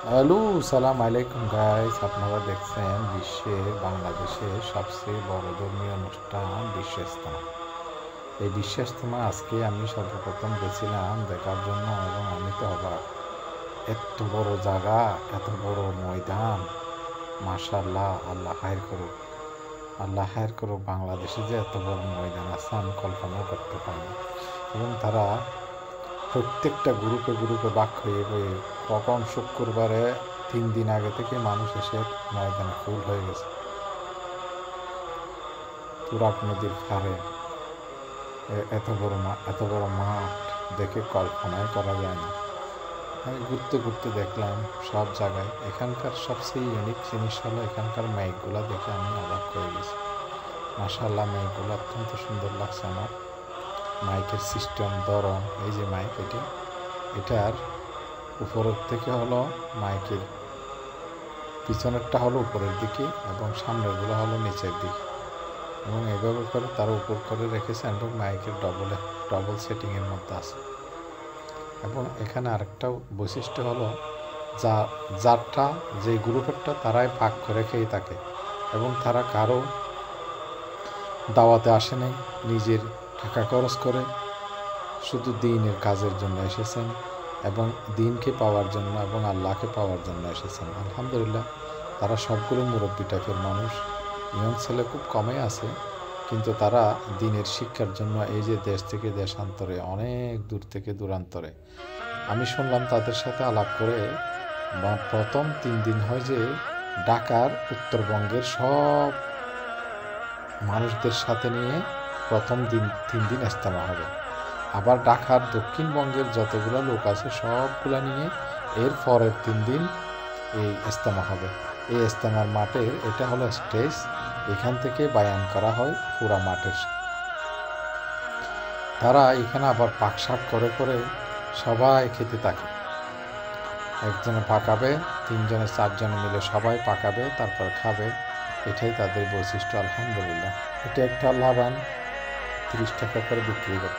Hello, সালাম আলাইকুম guys. আপনারা দেখছেন বিশ্বের বাংলাদেশের সবচেয়ে বড় ধর্মীয় অনুষ্ঠান বিশ্ব ইজতেমা। এই বিশ্ব ইজতেমা আজকে আমি সর্বপ্রথম গেছিলাম দেখার জন্য, এবং আমি তো অবাক। এত বড় জায়গা, এত বড় ময়দান, মাশাআল্লাহ। আল্লাহ খায়ের করুক, আল্লাহ খায়ের করুক। বাংলাদেশে যে এত বড় ময়দান আছে আমি কল্পনাও করতে পারিনি। এবং তারা প্রত্যেকটা গ্রুপে গ্রুপে ভাগ হয়ে হয়ে কখন শুক্রবারে 3 দিন আগে থেকে মানুষ এসে ময়দানে ফুল হয়ে গেছে। তুরাগ নদীর ধারে এত বড় মাঠ দেখে কল্পনাই করা যায় না। আমি ঘুরতে ঘুরতে দেখলাম সব জায়গায়। এখানকার সবচেয়ে ইউনিক জিনিস হলো এখানকার মাইকগুলা দেখে আমি অবাক হয়ে গেছি। মাশাআল্লাহ, মাইকগুলো অত্যন্ত সুন্দর লাগছে আমার। মাইকের সিস্টেম, ধরন, এই যে মাইক, এটার উপরের থেকে হলো মাইকের পিছনেরটা হলো উপরের দিকে এবং সামনেরগুলো হলো নিচের দিকে, এবং এভাবে করে তারা উপর করে রেখেছেন এবং মাইকের ডবল সেটিংয়ের মধ্যে আছে। এবং এখানে আরেকটা বৈশিষ্ট্য হলো যারটা যে গ্রুপেরটা তারাই ভাগ করে খেয়ে থাকে, এবং তারা কারো দাওয়াতে আসে নাই, নিজের টাকা খরচ করে শুধু দিনের কাজের জন্য এসেছেন এবং দিনকে পাওয়ার জন্য এবং আল্লাহকে পাওয়ার জন্য এসেছেন। আলহামদুলিল্লাহ, তারা সবগুলো মুরব্বী টাইপের মানুষ। ইয়ং ছেলে খুব কমই আছে, কিন্তু তারা দিনের শিক্ষার জন্য এই যে দেশ থেকে দেশান্তরে, অনেক দূর থেকে দূরান্তরে। আমি শুনলাম তাদের সাথে আলাপ করে, প্রথম 3 দিন হয় যে ঢাকার উত্তরবঙ্গের সব মানুষদের সাথে নিয়ে প্রথম 3 দিন ইজতেমা হবে। আবার ঢাকার দক্ষিণবঙ্গের যতগুলো লোক আছে সবগুলো নিয়ে এর পরের 3 দিন এই ইজতেমা হবে। এই ইজতেমার মাঠের এটা হলো স্টেজ, এখান থেকে বায়ান করা হয় পুরা মাঠের। তারা এখানে আবার পাকশাক করে করে সবাই খেতে থাকে। একজনে পাকাবে, 3জনে 4জনে মিলে সবাই পাকাবে, তারপর খাবে। এটাই তাদের বৈশিষ্ট্য। আলহামদুলিল্লাহ, এটা একটা লাভান 30 টাকা করে বিক্রি করে।